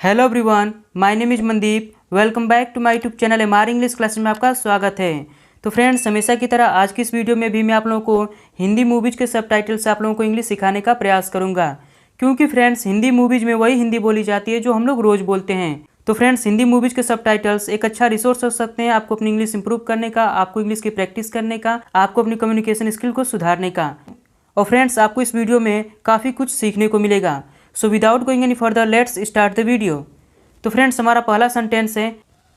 Hello everyone, my name is Mandeep. Welcome back to my YouTube channel MR English classes में आपका स्वागत है। तो फ्रेंड्स, हमेशा की तरह आज की इस वीडियो में भी मैं आप लोगों को हिंदी मूवीज़ के सबटाइटल से आप लोगों को इंग्लिश सिखाने का प्रयास करूंगा, क्योंकि फ्रेंड्स हिंदी मूवीज़ में वही हिंदी बोली जाती है जो हम लोग रोज़ बोलते हैं। तो फ्रेंड्स, हिंदी मूवीज़ के सबटाइटल्स एक अच्छा रिसोर्स हो सकते हैं आपको अपनी इंग्लिश इंप्रूव करने का, आपको इंग्लिश की प्रैक्टिस करने का, आपको अपनी कम्युनिकेशन स्किल को सुधारने का। और फ्रेंड्स, आपको इस वीडियो में काफ़ी कुछ सीखने को मिलेगा। So without going any further, let's start the video. तो फ्रेंड्स, हमारा पहला सेंटेंस है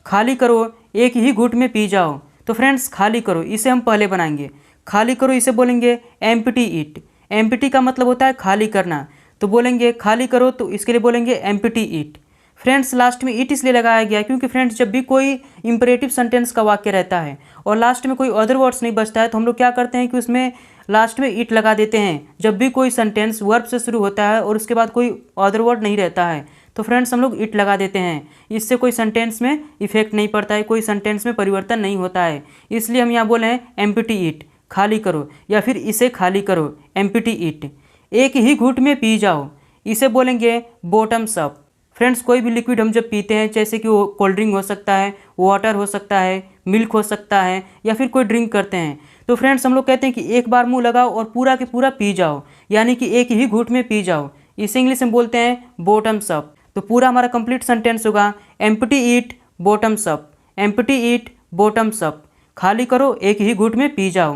खाली करो एक ही घूंट में पी जाओ। तो फ्रेंड्स, खाली करो इसे हम पहले बनाएंगे। खाली करो इसे बोलेंगे एम्प्टी इट। एम्प्टी का मतलब होता है खाली करना, तो बोलेंगे खाली करो, तो इसके लिए बोलेंगे एम्प्टी इट। फ्रेंड्स, लास्ट में इट इसलिए लगाया गया क्योंकि फ्रेंड्स जब भी कोई इंपरेटिव सेंटेंस का वाक्य रहता है और लास्ट में कोई अदर वर्ड्स नहीं बचता है, तो हम लोग क्या करते हैं कि उसमें लास्ट में इट लगा देते हैं। जब भी कोई सेंटेंस वर्ब से शुरू होता है और उसके बाद कोई अदर वर्ड नहीं रहता है, तो फ्रेंड्स हम लोग इट लगा देते हैं। इससे कोई सेंटेंस में इफेक्ट नहीं पड़ता है, कोई सेंटेंस में परिवर्तन नहीं होता है। इसलिए हम यहाँ बोले हैं एम्प्टी इट, खाली करो, या फिर इसे खाली करो, एम्प्टी इट। एक ही घूंट में पी जाओ, इसे बोलेंगे बॉटम्स अप। फ्रेंड्स, कोई भी लिक्विड हम जब पीते हैं, जैसे कि वो कोल्ड ड्रिंक हो सकता है, वाटर हो सकता है, मिल्क हो सकता है, या फिर कोई ड्रिंक करते हैं, तो फ्रेंड्स हम लोग कहते हैं कि एक बार मुंह लगाओ और पूरा के पूरा पी जाओ, यानी कि एक ही घूंट में पी जाओ। इसे इंग्लिश में बोलते हैं बॉटम्स अप। तो पूरा हमारा कंप्लीट सेंटेंस होगा empty it bottoms up, empty it bottoms up. खाली करो एक ही घूंट में पी जाओ।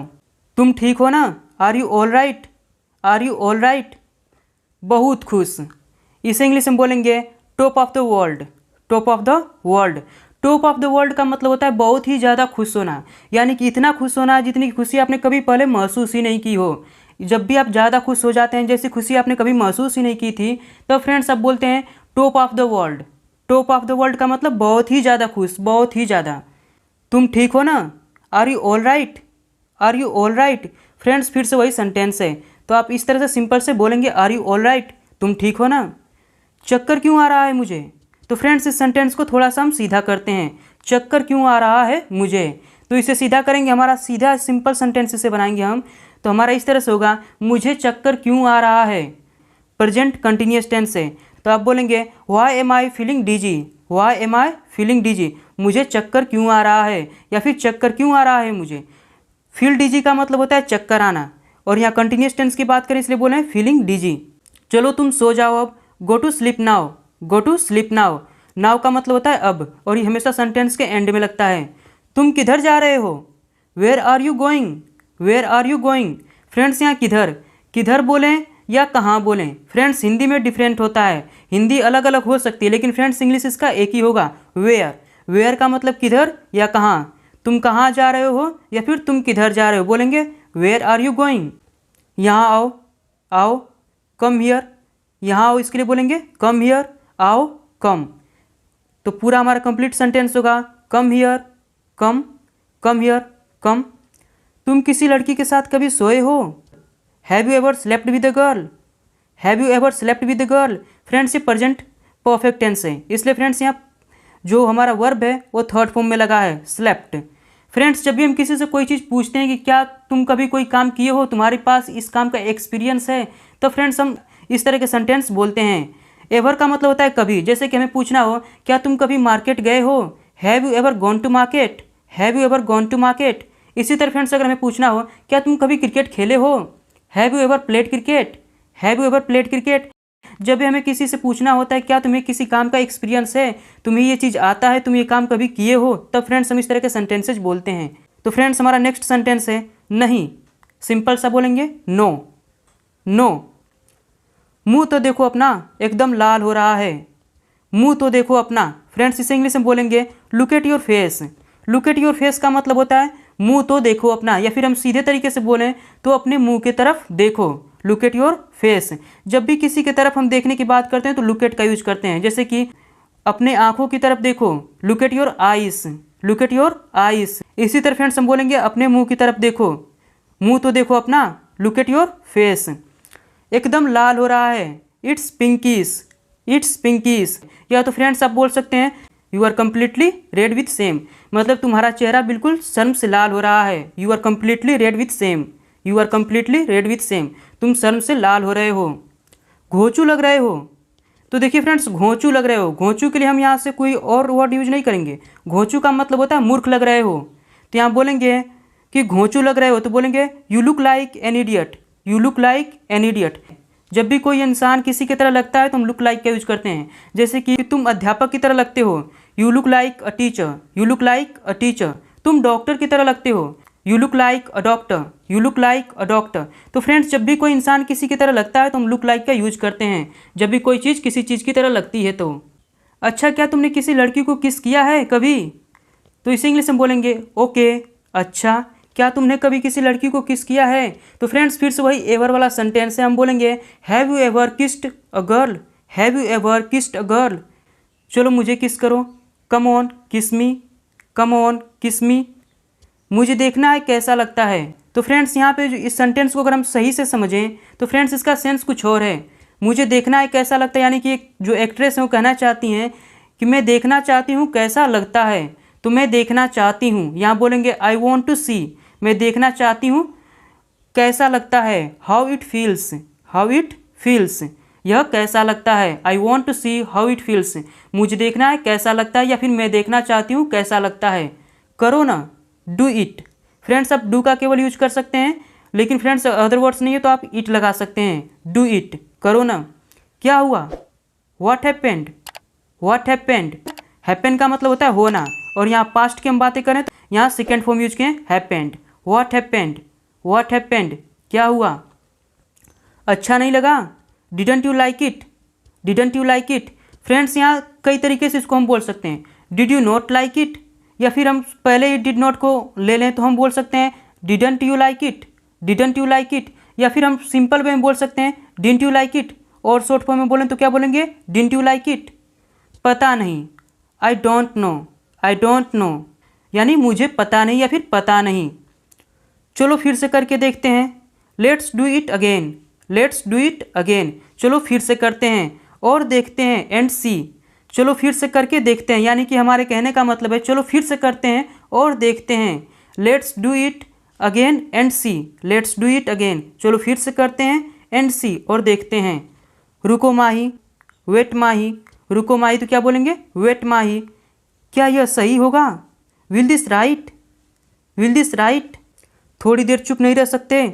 तुम ठीक हो ना? Are you all right? Are you all right? बहुत खुश। इसे इंग्लिश में बोलेंगे top of the world, top of the world. Top of the world का मतलब होता है बहुत ही ज़्यादा खुश होना, यानी कि इतना खुश होना जितनी खुशी आपने कभी पहले महसूस ही नहीं की हो। जब भी आप ज़्यादा खुश हो जाते हैं, जैसी खुशी आपने कभी महसूस ही नहीं की थी, तो फ्रेंड्स आप बोलते हैं top of the world. Top of the world का मतलब बहुत ही ज़्यादा खुश, बहुत ही ज़्यादा। तुम ठीक हो ना? Are you all right? Are you all right? Friends, फिर से वही सेंटेंस है, तो आप इस तरह से सिंपल से बोलेंगे आर यू ऑल राइट, तुम ठीक हो ना? चक्कर क्यों आ रहा है मुझे? तो फ्रेंड्स, इस सेंटेंस को थोड़ा सा हम सीधा करते हैं। चक्कर क्यों आ रहा है मुझे, तो इसे सीधा करेंगे, हमारा सीधा सिंपल सेंटेंस इसे बनाएंगे हम। तो हमारा इस तरह से होगा मुझे चक्कर क्यों आ रहा है, प्रेजेंट कंटिन्यूअस टेंस से। तो आप बोलेंगे why am I feeling dizzy, why am I feeling dizzy, मुझे चक्कर क्यों आ रहा है, या फिर चक्कर क्यों आ रहा है मुझे। फील डिजी का मतलब होता है चक्कर आना, और यहाँ कंटिन्यूअस टेंस की बात करें इसलिए बोले हैं फीलिंग डिजी। चलो तुम सो जाओ अब, go to sleep now, go to sleep now. Now का मतलब होता है अब, और ये हमेशा सेंटेंस के एंड में लगता है। तुम किधर जा रहे हो? Where are you going, where are you going. Friends, यहाँ किधर, किधर बोलें या कहाँ बोलें, फ्रेंड्स हिंदी में डिफरेंट होता है। हिंदी अलग अलग हो सकती है, लेकिन फ्रेंड्स इंग्लिश इसका एक ही होगा, वेयर। वेयर का मतलब किधर या कहाँ। तुम कहाँ जा रहे हो या फिर तुम किधर जा रहे हो, बोलेंगे वेयर आर यू गोइंग। यहाँ आओ, आओ, कम हियर। यहाँ आओ, इसके लिए बोलेंगे कम हियर, आओ, कम। तो पूरा हमारा कंप्लीट सेंटेंस होगा come here, come, come here, कम। तुम किसी लड़की के साथ कभी सोए हो? Have you ever slept with a girl, have you ever slept with a girl. Friends, ये प्रेजेंट परफेक्ट टेंस है, इसलिए फ्रेंड्स यहाँ जो हमारा वर्ब है वो थर्ड फॉर्म में लगा है, स्लेप्ट। फ्रेंड्स, जब भी हम किसी से कोई चीज़ पूछते हैं कि क्या तुम कभी कोई काम किए हो, तुम्हारे पास इस काम का एक्सपीरियंस है, तो फ्रेंड्स हम इस तरह के सेंटेंस बोलते हैं। एवर का मतलब होता है कभी, जैसे कि हमें पूछना हो क्या तुम कभी मार्केट गए हो, have you ever gone to market, have you ever gone to market. इसी तरह फ्रेंड्स, अगर हमें पूछना हो क्या तुम कभी क्रिकेट खेले हो, have you ever played cricket, have you ever played cricket. जब भी हमें किसी से पूछना होता है क्या तुम्हें किसी काम का एक्सपीरियंस है, तुम्हें ये चीज़ आता है, तुम ये काम कभी किए हो, तब फ्रेंड्स हम इस तरह के सेंटेंसेज बोलते हैं। तो फ्रेंड्स, हमारा नेक्स्ट सेंटेंस है नहीं। सिंपल सा बोलेंगे नो, नो। मुंह तो देखो अपना, एकदम लाल हो रहा है, मुंह तो देखो अपना। फ्रेंड्स, इसे इंग्लिश में बोलेंगे look at your face. Look at your face का मतलब होता है मुंह तो देखो अपना, या फिर हम सीधे तरीके से बोलें तो अपने मुंह की तरफ देखो, लुक एट योर फेस। जब भी किसी की तरफ हम देखने की बात करते हैं तो लुक एट का यूज करते हैं, जैसे कि अपने आंखों की तरफ देखो, look at your eyes, look at your eyes. इसी तरह फ्रेंड्स हम बोलेंगे अपने मुंह की तरफ देखो, मुंह तो देखो अपना, लुक एट योर फेस। एकदम लाल हो रहा है, इट्स पिंकिश, इट्स पिंकिश। या तो फ्रेंड्स आप बोल सकते हैं you are completely red with shame, मतलब तुम्हारा चेहरा बिल्कुल शर्म से लाल हो रहा है। You are completely red with shame, you are completely red with shame, तुम शर्म से लाल हो रहे हो। घोंचू लग रहे हो, तो देखिए फ्रेंड्स, घोंचू लग रहे हो, घोंचू के लिए हम यहाँ से कोई और वर्ड यूज नहीं करेंगे। घोंचू का मतलब होता है मूर्ख लग रहे हो। तो यहाँ बोलेंगे कि घोंचू लग रहे हो तो बोलेंगे you look like an idiot, you look like an idiot. जब भी कोई इंसान किसी की तरह लगता है तो हम लुक लाइक का यूज करते हैं। जैसे कि तुम अध्यापक की तरह लगते हो, you look like a teacher, you look like a teacher. तुम डॉक्टर की तरह लगते हो, you look like a doctor, you look like a doctor. तो फ्रेंड्स, जब भी कोई इंसान किसी की तरह लगता है तो हम लुक लाइक का यूज करते हैं, जब भी कोई चीज़ किसी चीज़ की तरह लगती है तो। अच्छा, क्या तुमने किसी लड़की को किस किया है कभी? तो इसे इंग्लिश में बोलेंगे ओके। अच्छा, क्या तुमने कभी किसी लड़की को किस किया है? तो फ्रेंड्स, फिर से वही एवर वाला सेंटेंस है, हम बोलेंगे have you ever kissed a girl, have you ever kissed a girl. चलो मुझे किस करो, कम ऑन किस मी, कम ऑन किस मी। मुझे देखना है कैसा लगता है। तो फ्रेंड्स, यहाँ पे जो इस सेंटेंस को अगर हम सही से समझें तो फ्रेंड्स इसका सेंस कुछ और है। मुझे देखना है कैसा लगता है, यानी कि जो एक्ट्रेस है वो कहना चाहती हैं कि मैं देखना चाहती हूँ कैसा लगता है। तो मैं देखना चाहती हूँ, यहाँ बोलेंगे आई वॉन्ट टू सी, मैं देखना चाहती हूँ कैसा लगता है, how it feels, how it feels. यह कैसा लगता है, I want to see how it feels. मुझे देखना है कैसा लगता है या फिर मैं देखना चाहती हूँ कैसा लगता है। करो ना, डू इट। फ्रेंड्स, आप डू का केवल यूज कर सकते हैं, लेकिन फ्रेंड्स अदर वर्ड्स नहीं है तो आप इट लगा सकते हैं। डू इट, करो ना। क्या हुआ, what happened, what happened. Happen का मतलब होता है होना, और यहाँ पास्ट की हम बातें करें तो यहाँ सेकेंड फॉर्म यूज किए happened. What happened, what happened, क्या हुआ। अच्छा नहीं लगा, didn't you like it, didn't you like it. Friends, यहाँ कई तरीके से इसको हम बोल सकते हैं। Did you not like it, या फिर हम पहले ही डिड नॉट को ले लें तो हम बोल सकते हैं didn't you like it, didn't you like it. या फिर हम सिंपल वे में बोल सकते हैं डिडंट यू लाइक इट, और शॉर्ट फॉर्म में बोलें तो क्या बोलेंगे, डिडंट यू लाइक इट। पता नहीं, I don't know, I don't know, यानी मुझे पता नहीं या फिर पता नहीं। चलो फिर से करके देखते हैं, let's do it again, let's do it again. चलो फिर से करते हैं और देखते हैं, एंड सी। चलो फिर से करके देखते हैं, यानी कि हमारे कहने का मतलब है चलो फिर से करते हैं और देखते हैं। Let's do it again and see, let's do it again. चलो फिर से करते हैं एंड सी, और देखते हैं। रुको माही, वेट माही, रुको माही तो क्या बोलेंगे, वेट माही। क्या यह सही होगा, will this right, will this right. थोड़ी देर चुप नहीं रह सकते,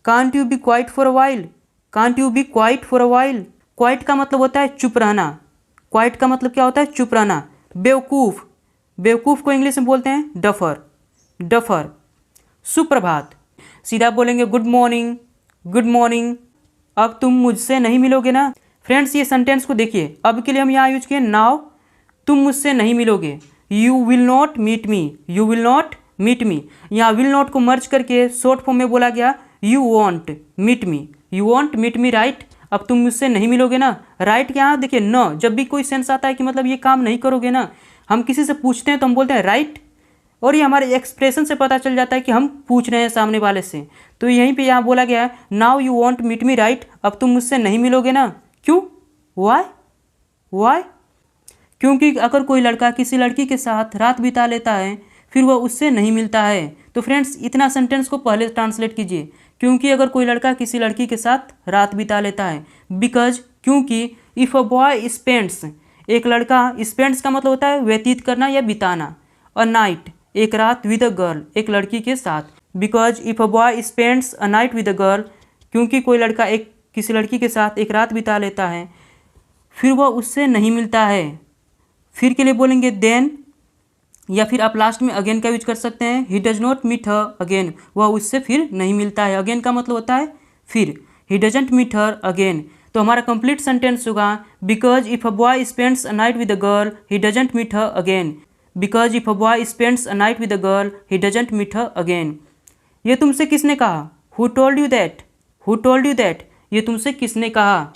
can't you be quiet for a while, can't you be quiet for a while. Quiet का मतलब होता है चुप रहना, क्वाइट का मतलब क्या होता है, चुप रहना। बेवकूफ़, बेवकूफ़ को इंग्लिश में बोलते हैं डफर, डफर। सुप्रभात, सीधा बोलेंगे गुड मॉर्निंग, गुड मॉर्निंग। अब तुम मुझसे नहीं मिलोगे ना। फ्रेंड्स, ये सेंटेंस को देखिए, अब के लिए हम यहाँ यूज किए नाउ। तुम मुझसे नहीं मिलोगे, you will not meet me, you will not meet me. यहाँ विल नॉट को मर्ज करके शॉर्ट फॉर्म में बोला गया you won't meet me, you won't meet me right. अब तुम मुझसे नहीं मिलोगे ना, राइट यहाँ देखिए न, जब भी कोई सेंस आता है कि मतलब ये काम नहीं करोगे ना, हम किसी से पूछते हैं तो हम बोलते हैं राइट, और ये हमारे एक्सप्रेशन से पता चल जाता है कि हम पूछ रहे हैं सामने वाले से। तो यहीं पे यहाँ बोला गया है now you won't meet me right, अब तुम मुझसे नहीं मिलोगे ना। क्यों, वाई, वाई। क्योंकि अगर कोई लड़का किसी लड़की के साथ रात बिता लेता है फिर वह उससे नहीं मिलता है। तो फ्रेंड्स, इतना सेंटेंस को पहले ट्रांसलेट कीजिए, क्योंकि अगर कोई लड़का किसी लड़की के साथ रात बिता लेता है। बिकॉज, क्योंकि इफ़ अ बॉय स्पेंड्स, एक लड़का, स्पेंड्स का मतलब होता है व्यतीत करना या बिताना, अ नाइट, एक रात, विद अ गर्ल, एक लड़की के साथ। Because if a boy spends a night with a girl, क्योंकि कोई लड़का एक किसी लड़की के साथ एक रात बिता लेता है फिर वह उससे नहीं मिलता है। फिर के लिए बोलेंगे देन, या फिर आप लास्ट में अगेन का यूज कर सकते हैं, he does not meet her again, वह उससे फिर नहीं मिलता है। अगेन का मतलब होता है फिर, he doesn't meet her again. तो हमारा कंप्लीट सेंटेंस होगा because if a boy spends a night with a girl he doesn't meet her again, because if a boy spends a night with a girl he doesn't meet her again. ये तुमसे किसने कहा, who told you that, who told you that. ये तुमसे किसने कहा,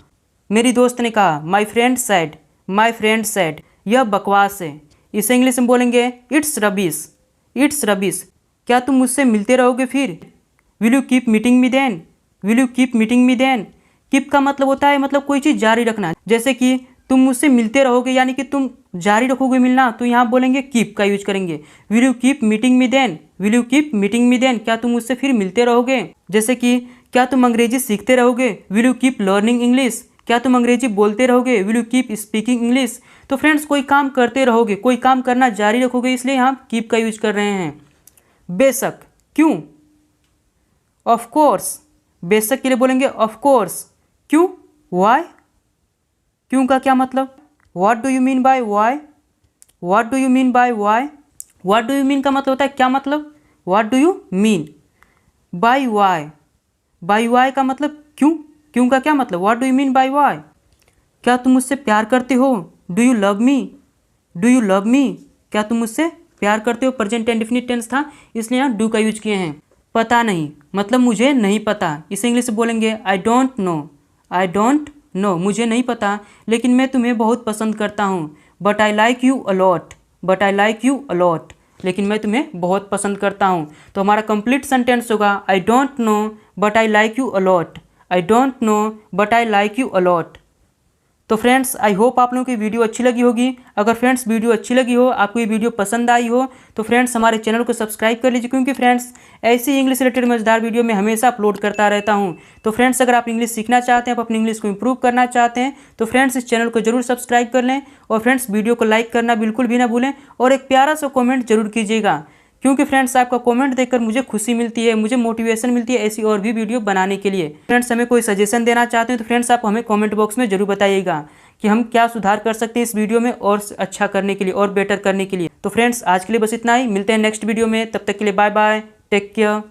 मेरी दोस्त ने कहा, my friend said, my friend sad. यह बकवास है, इसे इंग्लिश में बोलेंगे इट्स रबिश, इट्स रबिश। क्या तुम मुझसे मिलते रहोगे फिर, will you keep meeting me then, will you keep meeting me then. Keep का मतलब होता है मतलब कोई चीज़ जारी रखना, जैसे कि तुम मुझसे मिलते रहोगे यानी कि तुम जारी रखोगे मिलना, तो यहाँ बोलेंगे कीप का यूज करेंगे। Will you keep meeting me then, will you keep meeting me then. क्या तुम मुझसे फिर मिलते रहोगे। जैसे कि क्या तुम अंग्रेजी सीखते रहोगे, will you keep learning English, क्या तुम अंग्रेजी बोलते रहोगे? Will you keep speaking English? तो फ्रेंड्स कोई काम करते रहोगे, कोई काम करना जारी रखोगे, इसलिए यहाँ कीप का यूज कर रहे हैं। बेशक, क्यों? ऑफ कोर्स, बेशक के लिए बोलेंगे ऑफ कोर्स। क्यों? वाई? क्यों का क्या मतलब? What do you mean by why? What do you mean by why? What do you mean का मतलब होता है क्या मतलब? What do you mean by why? By why का मतलब क्यों? क्यों का क्या मतलब? What do you mean by why? क्या तुम मुझसे प्यार करते हो? Do you love me? Do you love me? क्या तुम मुझसे प्यार करते हो? प्रेजेंट इंडेफिनिट टेंस था, इसलिए यहाँ डू का यूज किए हैं। पता नहीं मतलब मुझे नहीं पता, इसे इंग्लिश से बोलेंगे I don't know. I don't know, मुझे नहीं पता, लेकिन मैं तुम्हें बहुत पसंद करता हूँ। But I like you a lot. But I like you a lot, लेकिन मैं तुम्हें बहुत पसंद करता हूँ। तो हमारा कंप्लीट सेंटेंस होगा I don't know but I like you a lot. I don't know but I like you a lot. तो फ्रेंड्स आई होप आप लोगों की वीडियो अच्छी लगी होगी। अगर फ्रेंड्स वीडियो अच्छी लगी हो, आपको ये वीडियो पसंद आई हो, तो फ्रेंड्स हमारे चैनल को सब्सक्राइब कर लीजिए, क्योंकि फ्रेंड्स ऐसी इंग्लिश रिलेटेड मजेदार वीडियो मैं हमेशा अपलोड करता रहता हूँ। तो फ्रेंड्स अगर आप इंग्लिश सीखना चाहते हैं, आप अपनी इंग्लिश को इंप्रूव करना चाहते हैं, तो फ्रेंड्स इस चैनल को जरूर सब्सक्राइब कर लें। और फ्रेंड्स वीडियो को लाइक करना बिल्कुल भी ना भूलें, और एक प्यारा सा कॉमेंट जरूर कीजिएगा, क्योंकि फ्रेंड्स आपका कमेंट देखकर मुझे खुशी मिलती है, मुझे मोटिवेशन मिलती है ऐसी और भी वीडियो बनाने के लिए। फ्रेंड्स हमें कोई सजेशन देना चाहते हैं तो फ्रेंड्स आप हमें कमेंट बॉक्स में जरूर बताइएगा कि हम क्या सुधार कर सकते हैं इस वीडियो में और अच्छा करने के लिए और बेटर करने के लिए। तो फ्रेंड्स आज के लिए बस इतना ही, मिलते हैं नेक्स्ट वीडियो में, तब तक के लिए बाय बाय, टेक केयर।